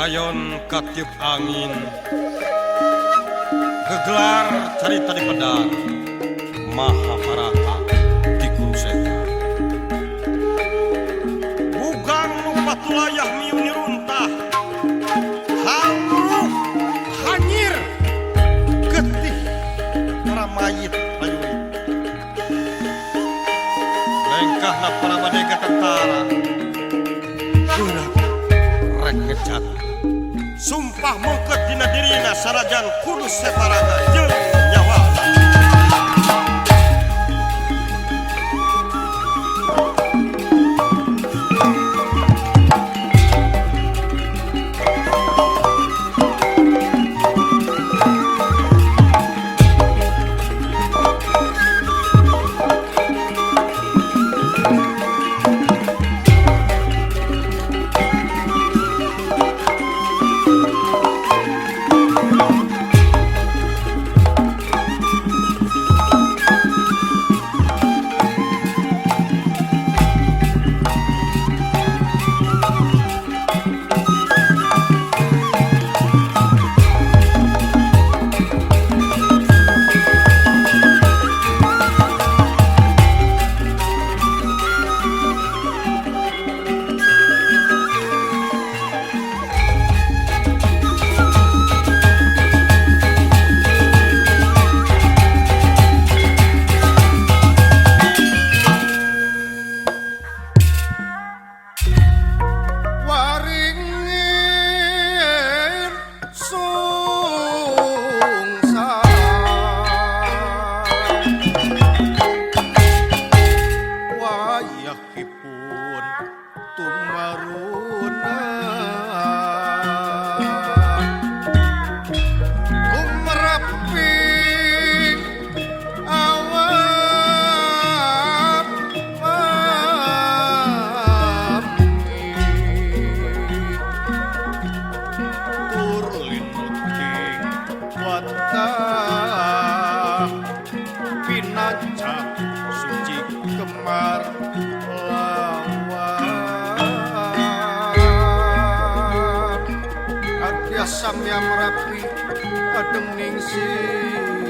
Kayon katiup angin gegelar carita di pedang Mahabharata di Kurusetra. Bugang lupa tulayah miuni runtah hamruh hanyir getih para mayit prajurit. Lengkahna para madega tentara gerak rek ngecat sumpah mengket dina dirina sanajan kudu setarana jeung nyawa. Samyam rapi adening siang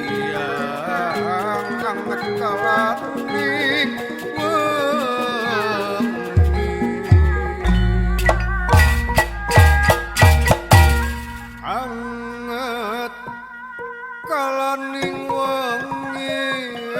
anget kalaning wengi anget kalaning wengi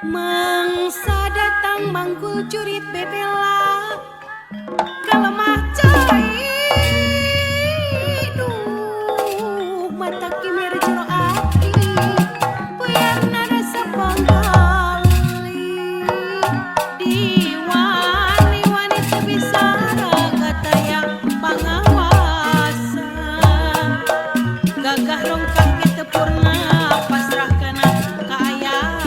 Mangsa datang manggul jurit bebela kalemah cai duh mata kimir jero api puyarna rasa panggali diwani-wani teu bisa kata yang pangawasa gagah rongkang teu purna pasrah kana kaayaan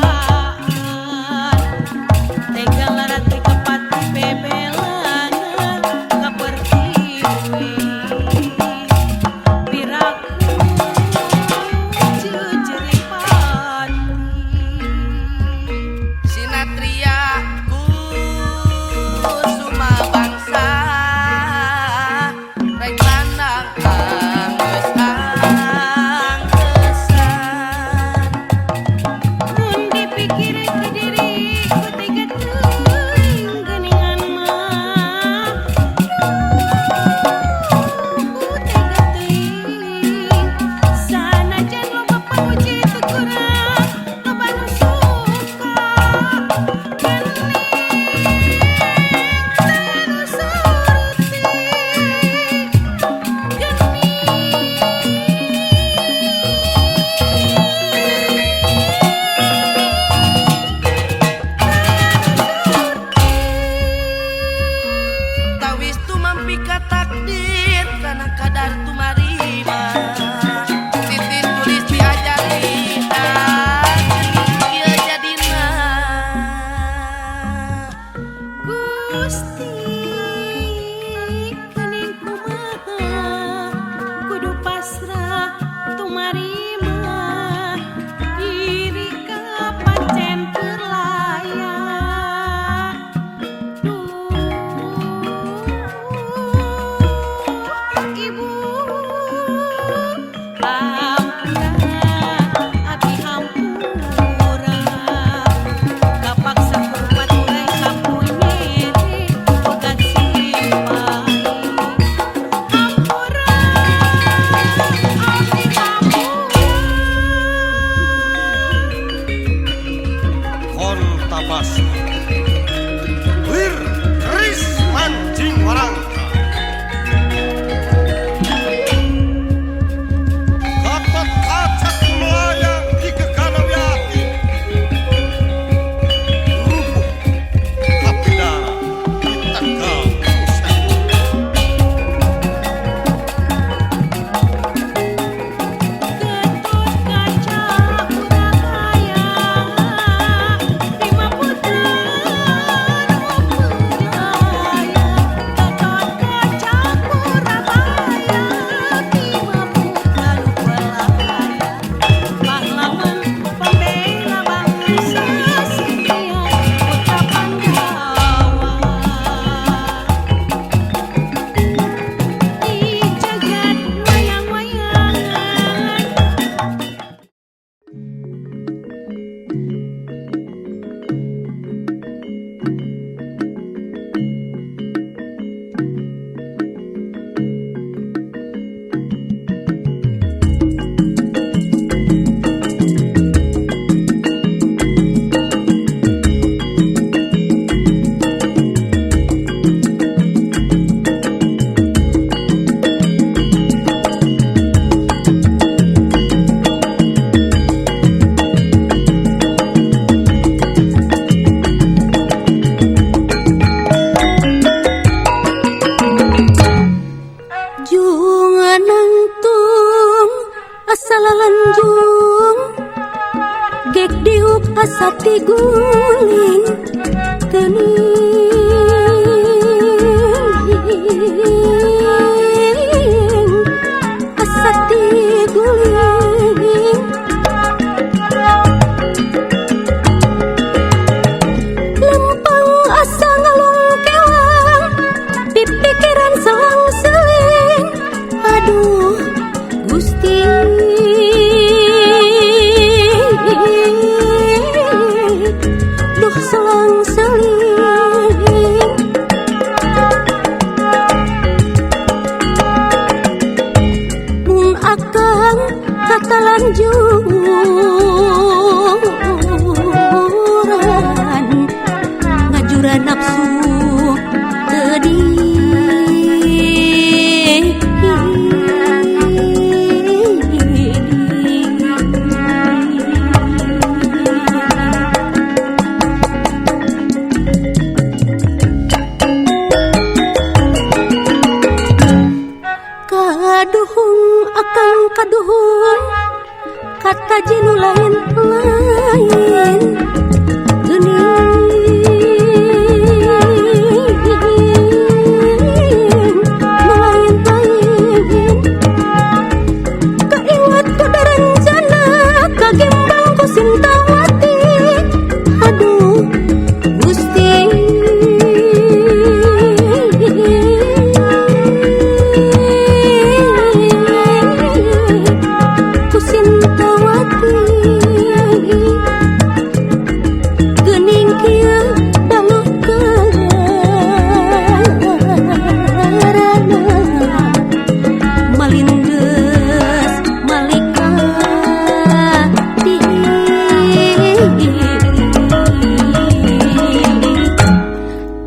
tega larat kepat bebelana kapertiwi piraku jejeri pati Sinatria kusuma bangsa rek landang anggeus-anggesan mun dipikir ke diri ku tega teuing geuningan mah ku tega teuing sanajan loba pamuji teu kurang loba nu suka geuning teu nu suruti tawis tu mampi ka takdir kana kadar tu marima titis asa tiguling teuning asa tiguling lempeng asa ngalung kelang pipikiran selang-seling aduh Gusti duh selang-seling mun akang katalanjuran ngajuran nafsu teu kaduhung akang kaduhung kata jinu lain lain kaiwat kada rencana kagimbang ku sintawati aduh Gusti ku sintawati geuning kieu baluh kelarana malinggeus malika di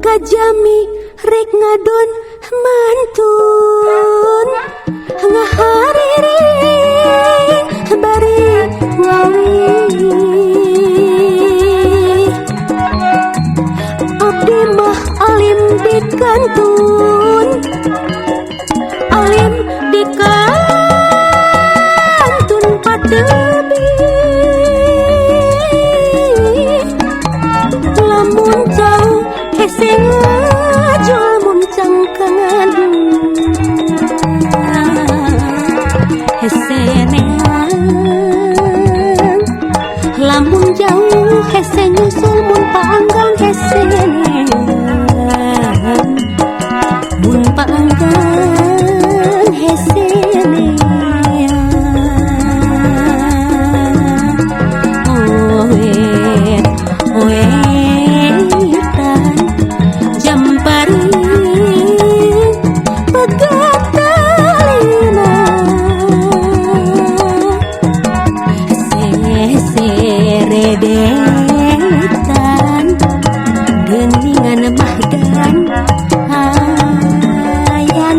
kajami rek ngadon mantun ngahariring bari ngawi abdi mah alim dikantun alim dikantun padebi lamun jauh hese ngajul mun cangkangan hese neang lamun jauh hese nyusul mun paanggang hese neang mun paanggang hese neang oet oetan jampari pegatalina seredetan geuningan mahgan ayan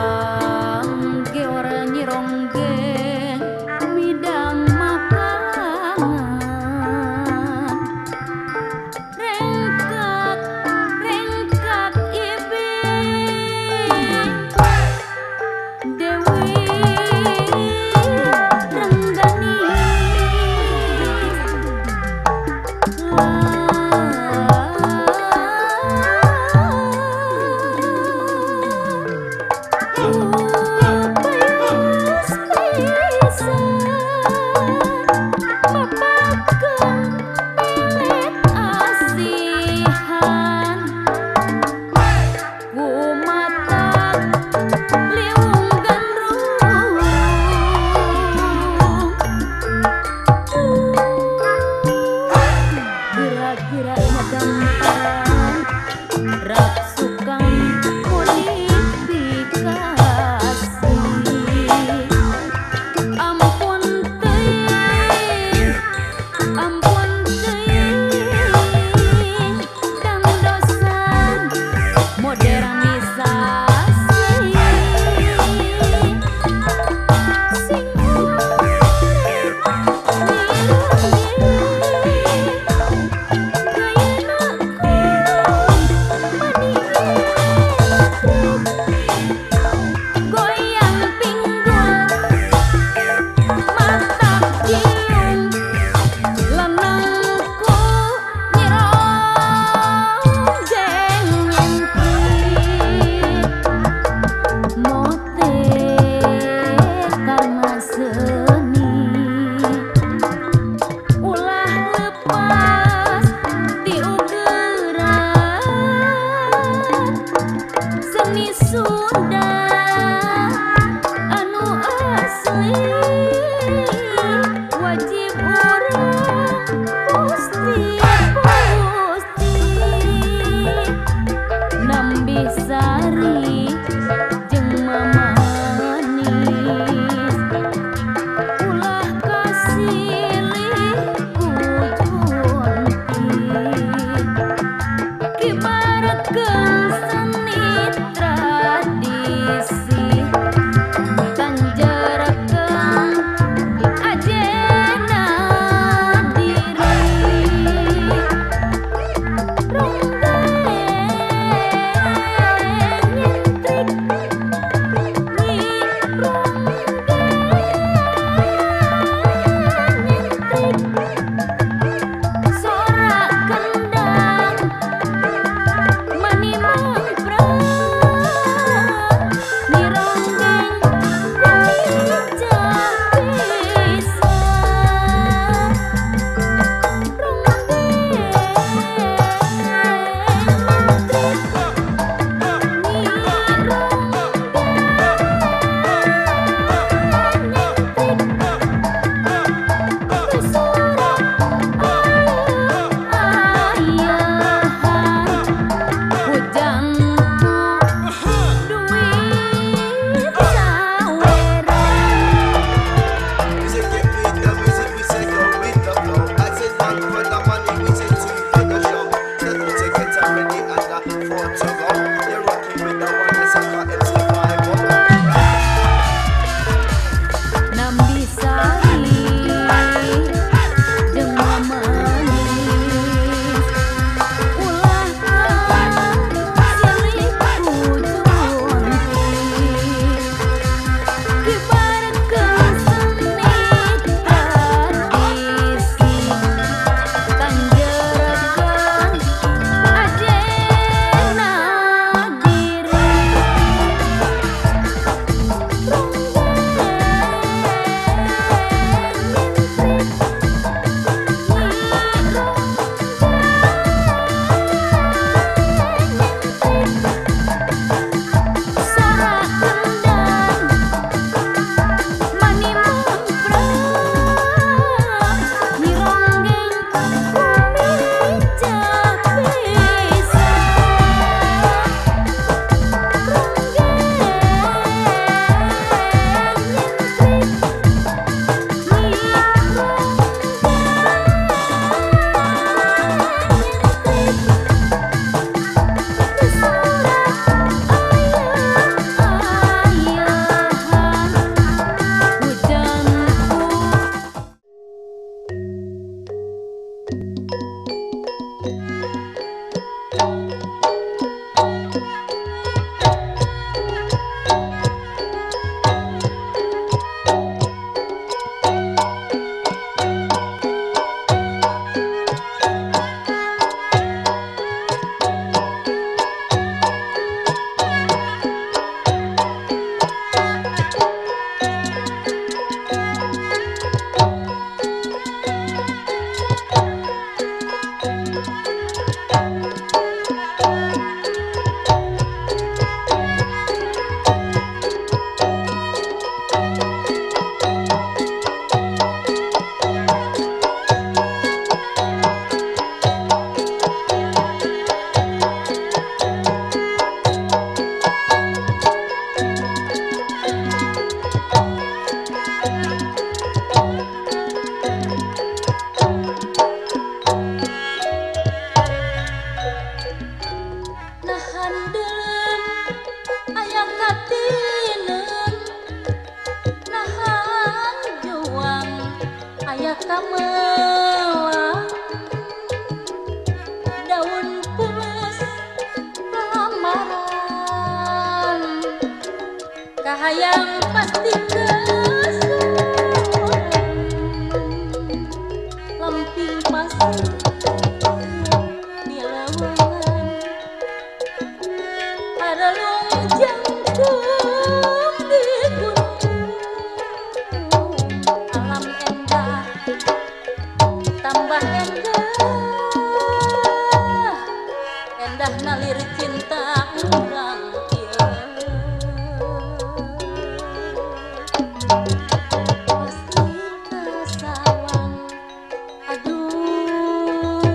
Langge orang nyirongge midang makanan rengkak rengkak ibi Dewi Renggani kahayang pasti kesorangan lamping pasir di leuweungan harelung jangkung di gunung alam endah tambah endah nalir cinta urang ieu pasti kasawang aduh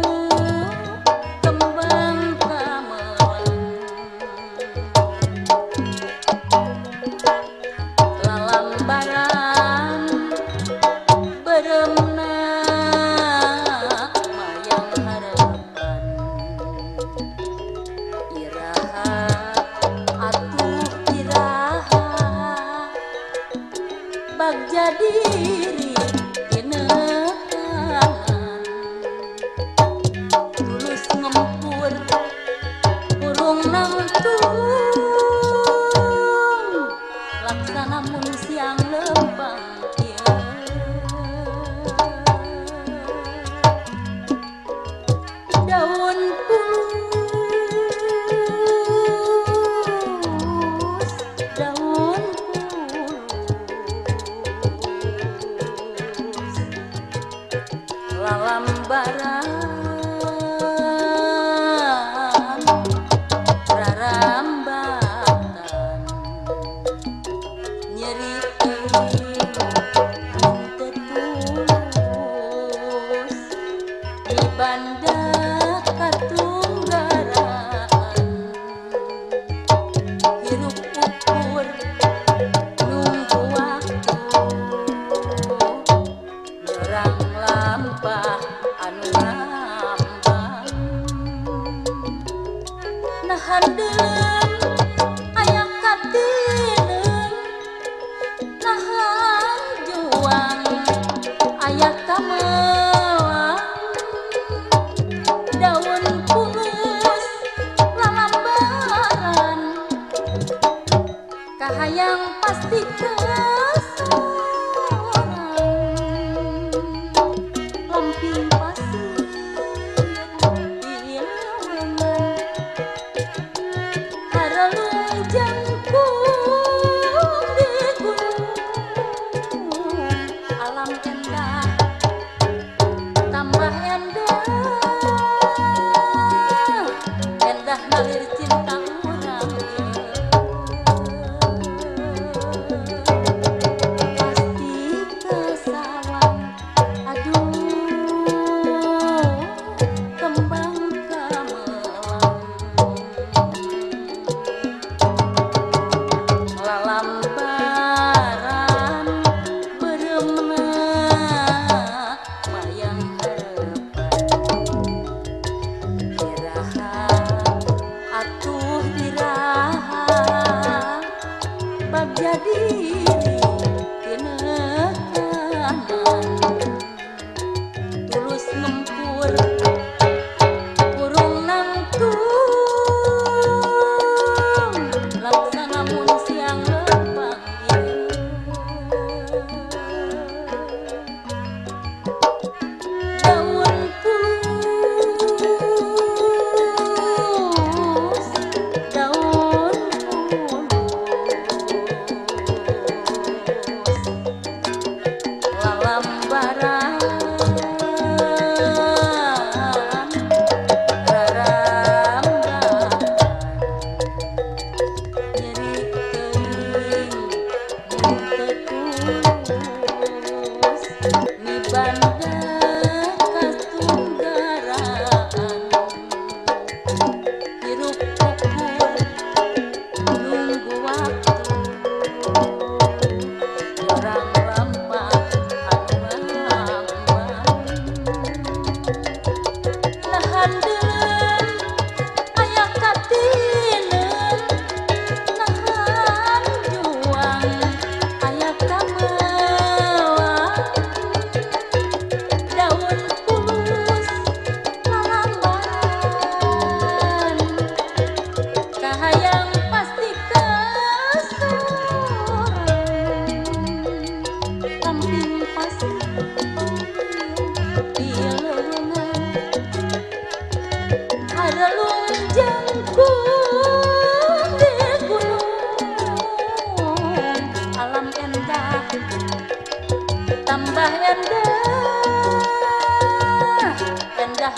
kembang kamelang lalambaran beremna mayang harapan iraha atuh iraha bag jadi diri dinekangan tulus ngempur urung nangtung laksana mun siang lembang ieu daun pulus daun pulus lalambaran rarambatan nyeri teuing teu tulus di banda katunggaraan hirup ukur nunggu waktu nyerang lampah anu ngambang nahan deulem aya katineung nahan juang aya kamelang daun pulus lalambaran kahayang pasti kesorangan lamping pasir di leuweungan harelung jangkung di gunung alam endah tambah endah nalir cinta urang pasti kesawang aduh kembang kamelang lalambaran beremna mayang harapan iraha atuh iraha bag jadi dinekanan tulus ngempur urung nangtung laksana mun siang lembang ieu daun pulus daun pulus lalambaran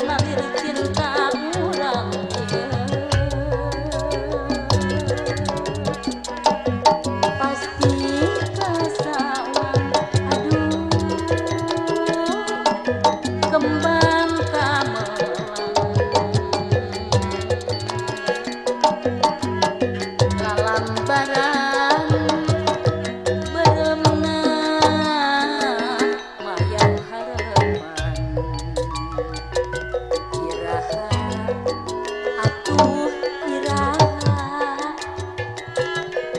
lalir cinta urang pasti kasawan aduh kembang kamelang lalambaran beremna wayang harapan iraha atuh iraha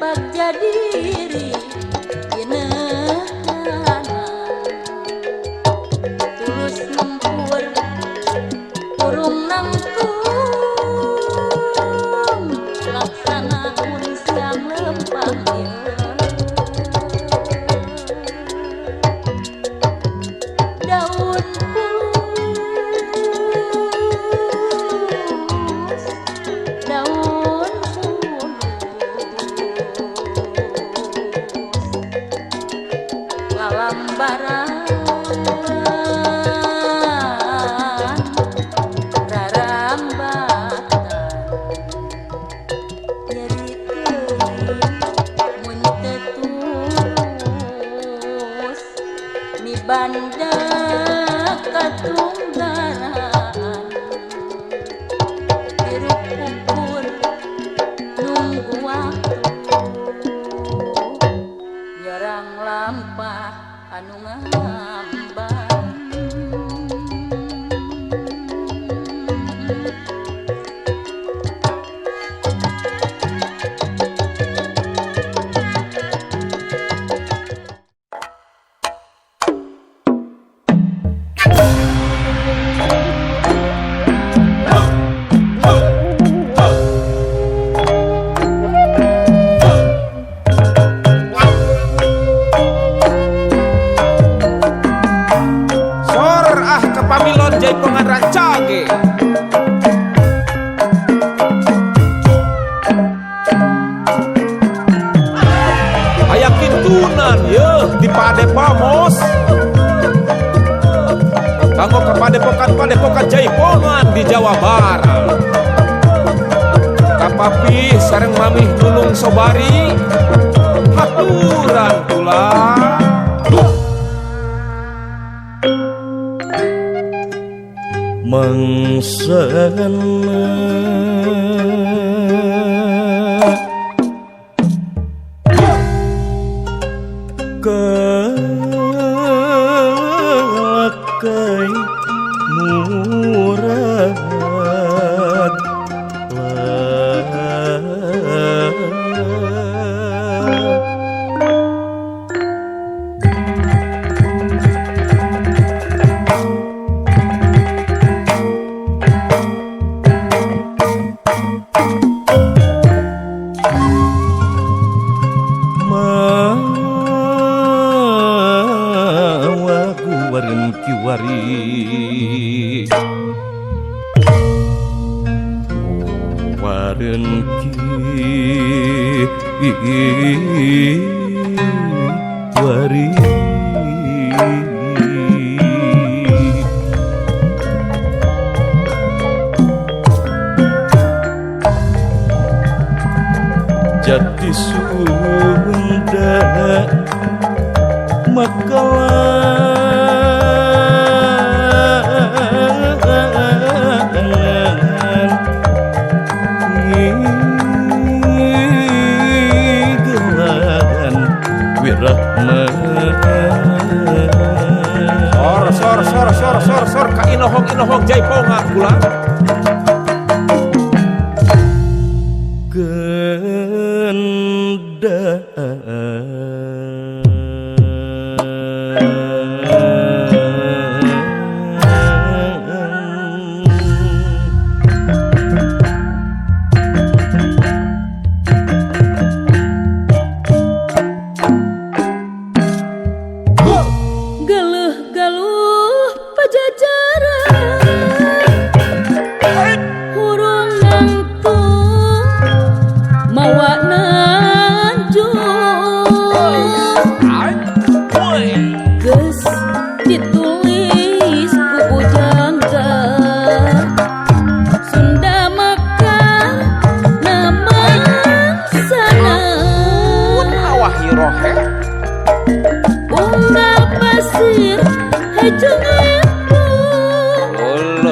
bagja diri yeuneuhan tulus nempur urung nangtung laksana mun siang lempang daun pulus daun pulus lalambaran rarambatan nyeri teuing mun teu tulus mibanda katunggaran hiruk ukur nunggu waktu nyerang lampah anu ngambang Sor kepamilon jaipongan rancage aya kintunan yeuh di Padepamos kanggo kepadepokan jaipongan di Jawa Barat kapapi sareng mamih nulung sobari haturan pula Mangsana kalakai murad kiwari waren kiwari Jati Sunda Makalangan Ngigelan Wirahman Sor ka inohong jaipongan kula galuh-galuh pajajaran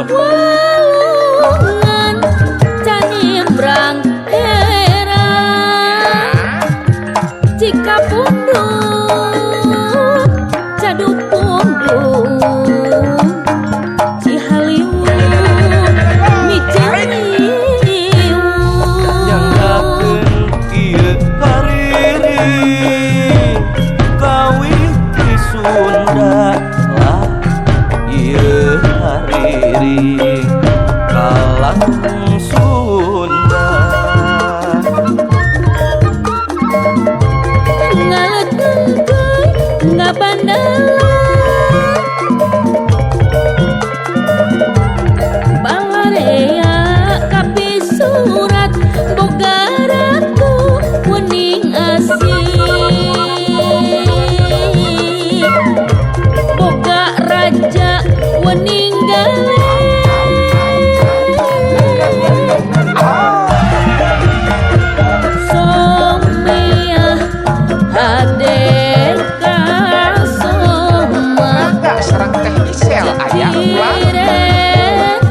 walungan canimbrang herang jika pundung jadu pundung cihaliu mijeriu nyanggakeun ieu hariri kawin di Sunda lah ieu hariri kalang Sunda ngaletengkeun ngabandala balarea kapi surat boga ratu wening asih boga raja wening gawe somea hadeka soma Sarang teh Isel aya ulah.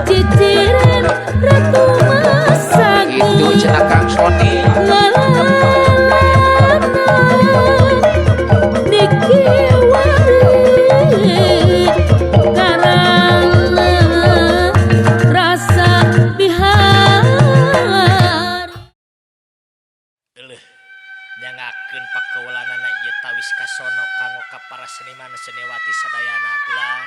ciciren ratu masagi Itu cenah Kang Sony. Nyangakeun pakeulanana ieu tawis kasono kanggo ka para seniman seniwati sadayana kulang.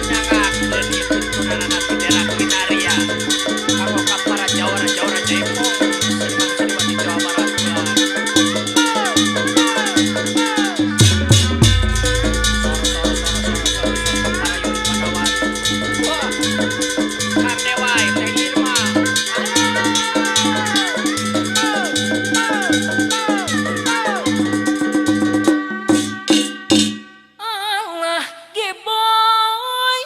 Nyangakeun ieu tuntunana tidera kulinaria kanggo ka para jawara-jawara Jaipong seniman seniwati Jawa Barat kulang. Allah geboy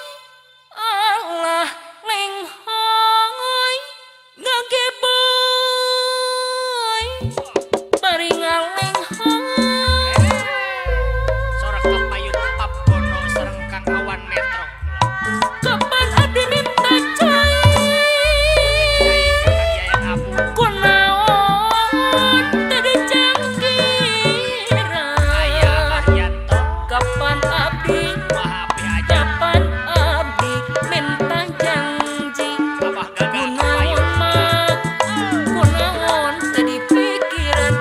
Allah lenghoy ngageboy bari ngalenghoy Sorak kapayut papono sareng Kang Awan Metro kapan abdi minta cai Kakak Yayan Abu kunaon tadi cangkira Ayah Maryanto kapan abdi Wahabi aja kapan abdi minta janji Abah gagal kunaon kapayut mah kunaon tadi pikiran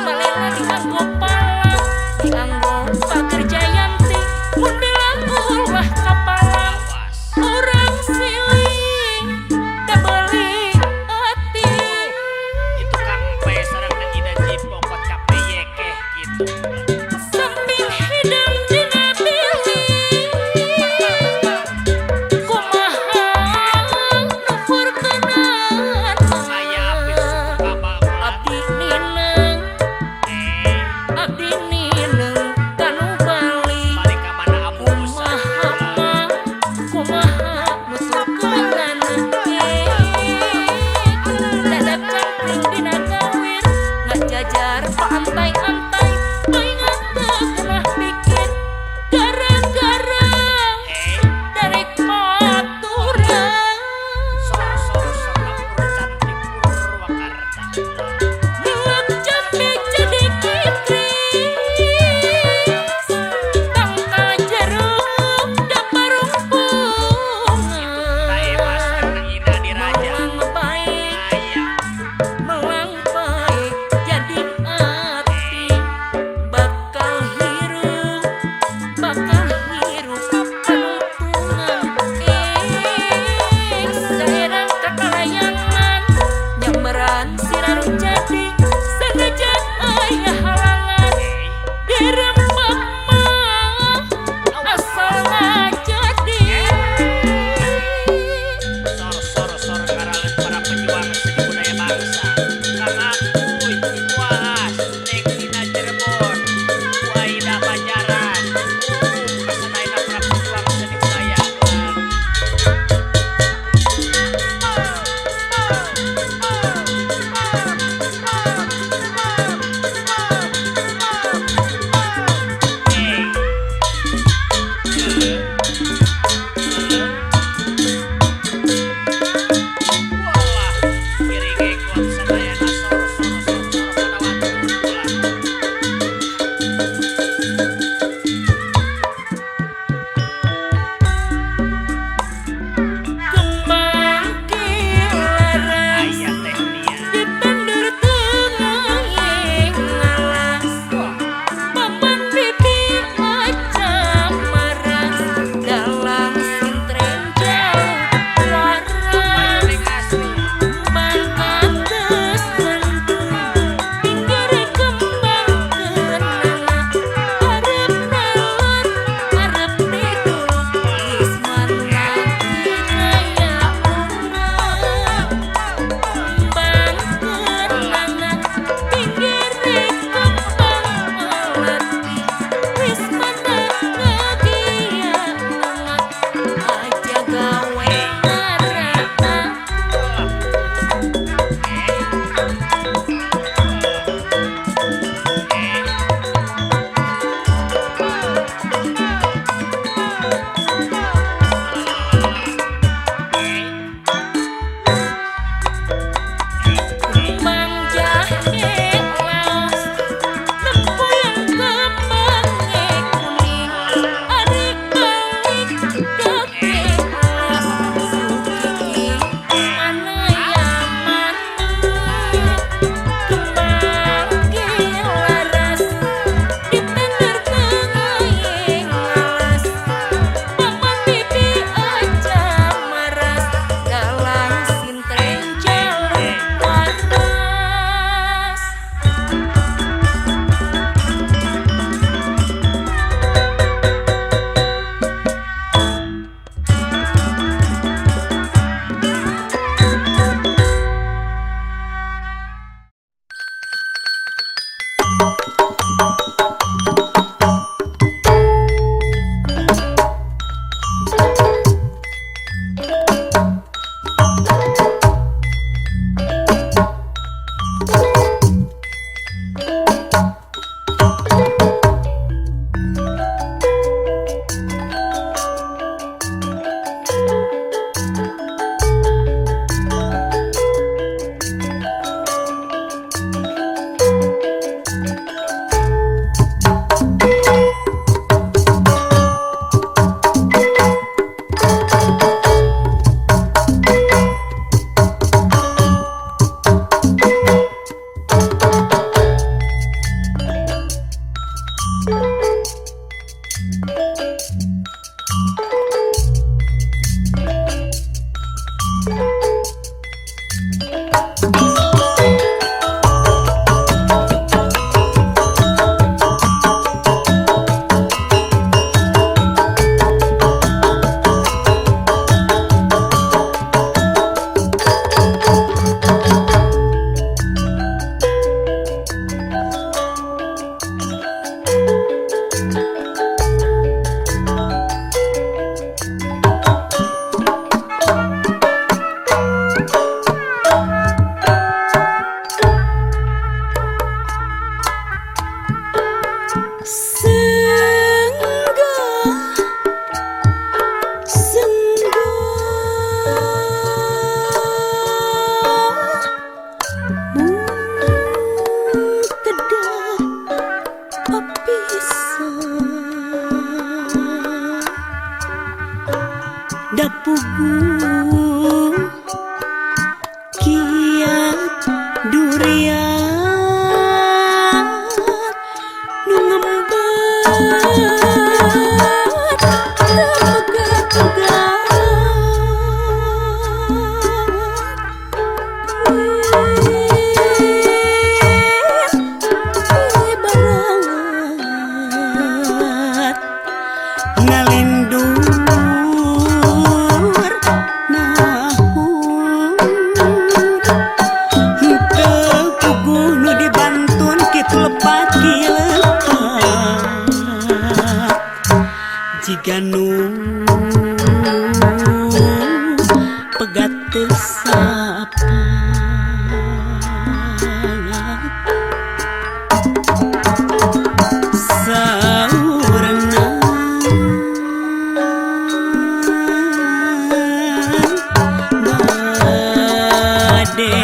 balela dianggo palang dianggo pager jayanti mun bilang ulah kapalang awas orang siling teu beuli ati itu Kang P sareng dan Ida Jipong pot kapeyekeh gitu sembing hidung dina pilih kumaha nufurkeunana Ayah Apit suku Kabak abdi nineng abdi nineng kanu bali balik ka mana Abu Musa kumaha nutukeunana dadak cangkring dina gawir ngajajar paantai-antai ingat teu kenah pikir gara-gara derek baturan Sor Kapur cantik Purwakarta Ngelak jambi jadi kikris Tangka jeruk dapat rumpungan Tae Mas sareng Ida di Raja Melang baik, Ayah melang baik Jadi hati bakal hirup penuntungan Sairang kakalayangan nyamberan siraru jadi sengaja ayah halangan dirembak mah asal ngajadi Sor karangan para pejuang seni budaya bangsa Kang Akuy Ibuas Neng Tina Cirebon Waida Banjaran Kasanaina para pejuang seni budaya Dapugu kiat durian nu ngembat pegat-pegat barangat ngalindung jika nu pegat teu sapa saurna bade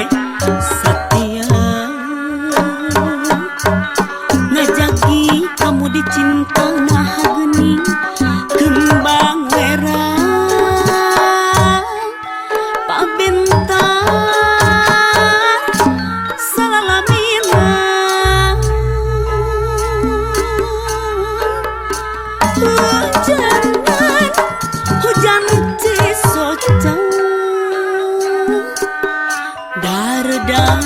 setia ngajaki kamu dicinta nah geuning kembang merah Pak Bintang salalamina hujan cisocang daredang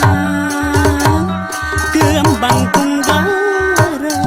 kembang tunggarang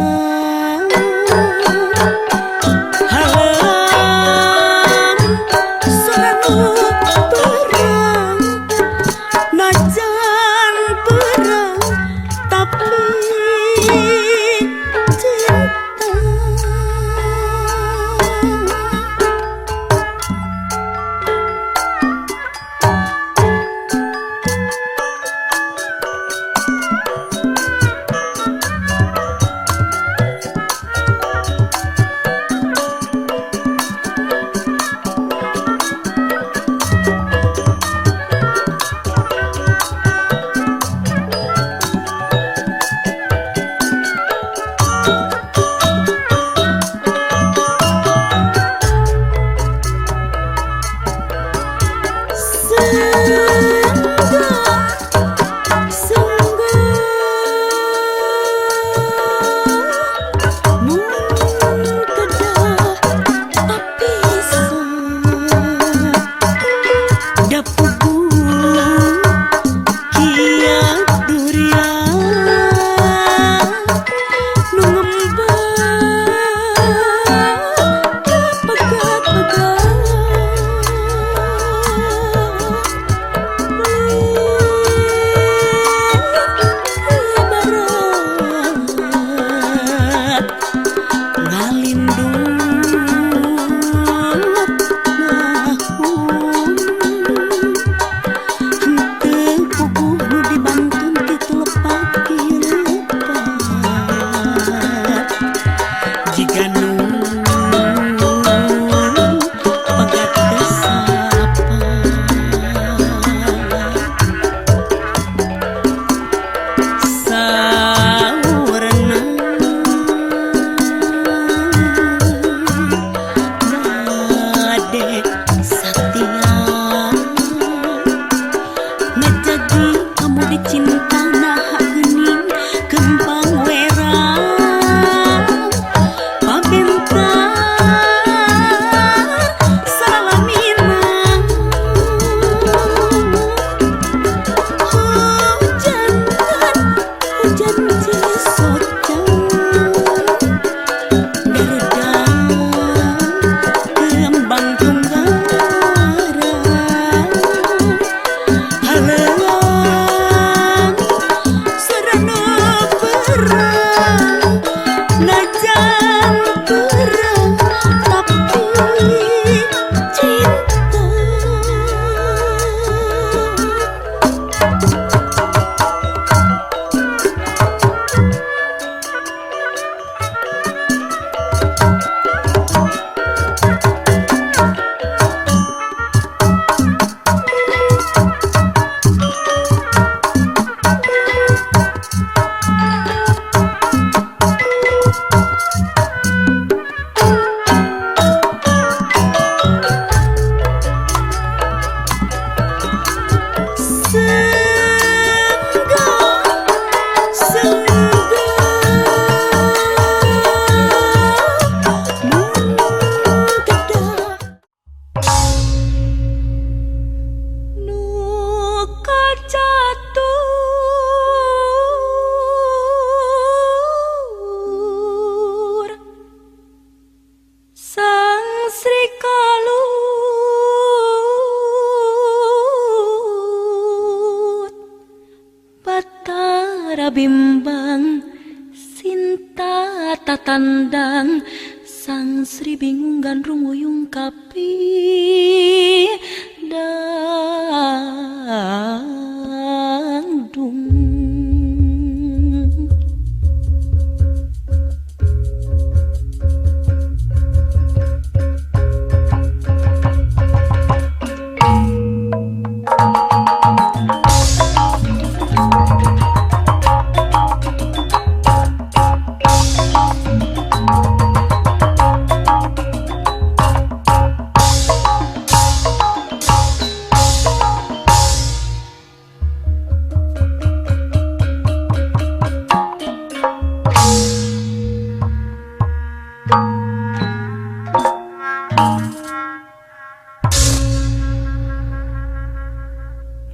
Sinta tatandang Sang Sri bingung gandrung uyung kapi dangdung.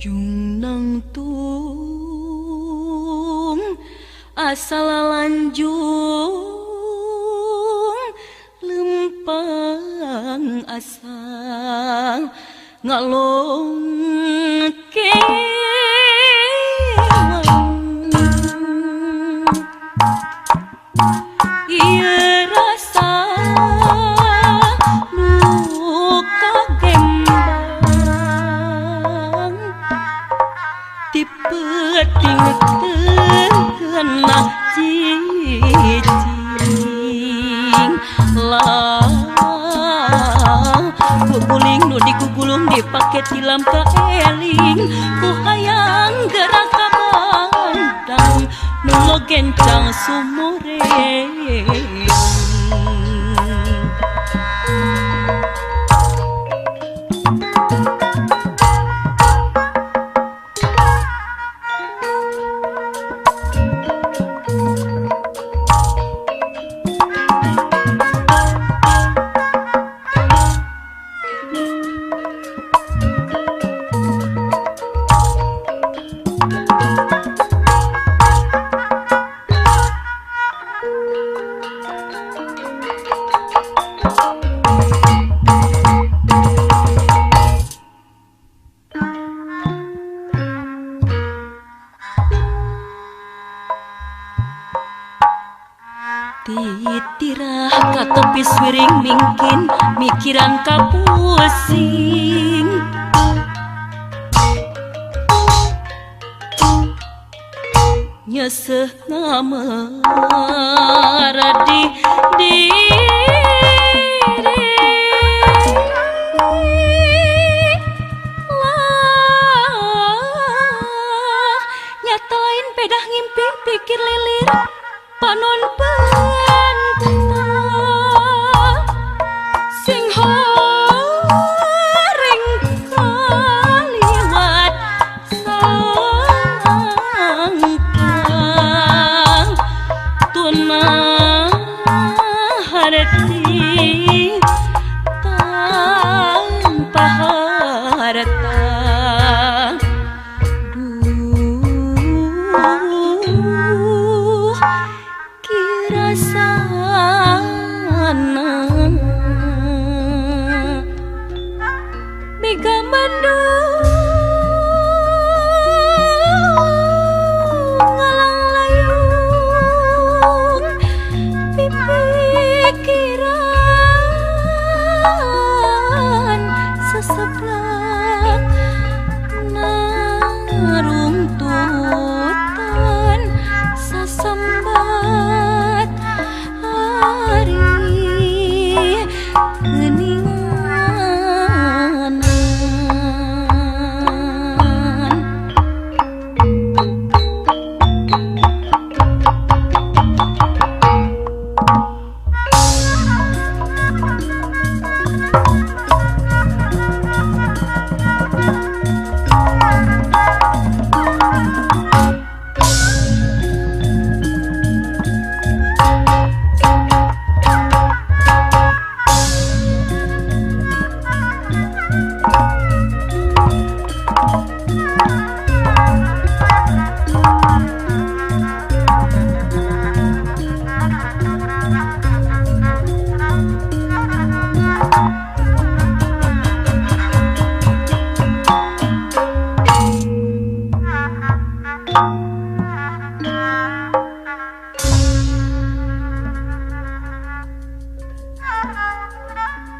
Jungnang tung asal lanjung lempang asal ngalong ieu rasa luka gembang tipeting teunah cicing lah guguling nu digugulung dipake tilam ka eling ku hayang gerak ka bandang nu gencang sumureng. Titirah ka tepi swiring mingkin mikiran ka pusing nyeseh ngamar di lah nyatain pedah ngimpi pikir lilir panon sing horeng kaliwat sangkang tunah harti tanpa harta duh kirasa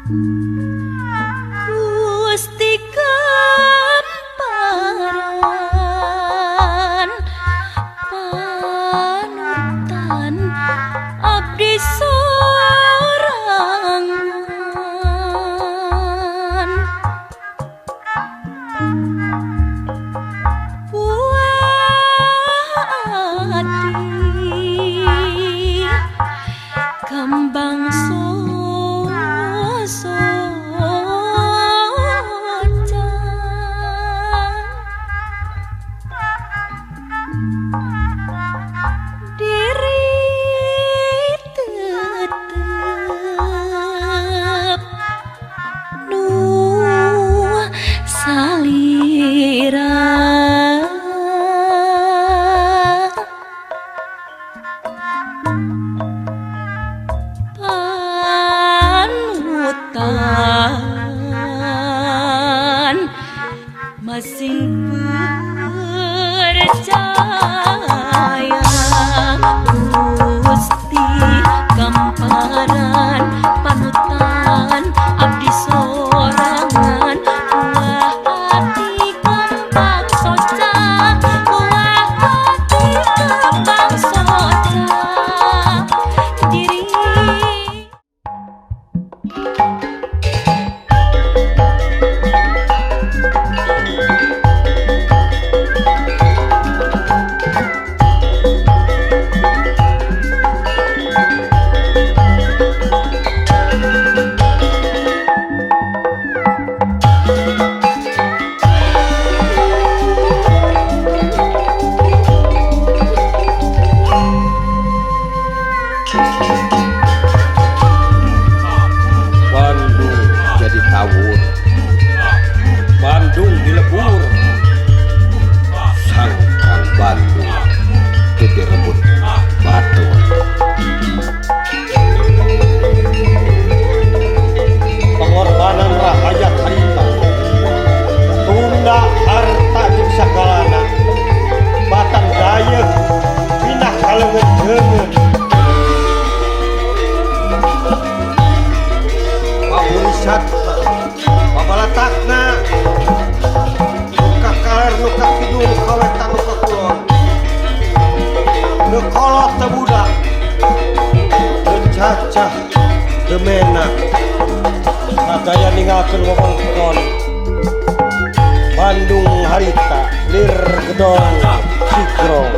Gusti Kemparan panutan abdi sorangan puati kembang diri tetep nu salira panutan masing percaya Gusti Kemparan panutan abdi sorangan buah hati kembang soca buah hati kembang soca diri Bandung jadi tawur, Bandung dilebur, sangkang Bandung itu direbut batu. Pengorbanan rahayat harita, tunda harta jeung sagalana, batang daya pindah kaleungeun-leungeun. Paburisat pabalatakna nuka kaler nuka kidul kawetan nuka kulon nekolot tebudak necacah demena sadaya ninggalkeun wewengkon Bandung harita lir gedong sigrong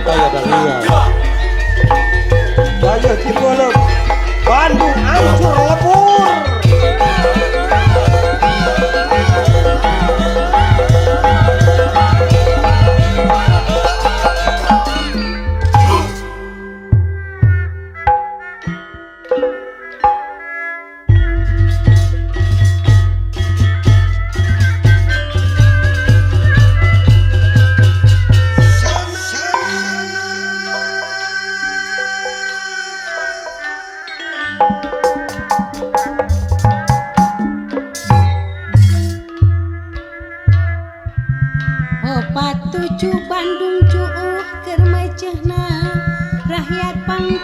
daya dalian daya kibolep Bandung hancur lebur. Opat tujuh Bandung cuuh keur macehna rakyat pang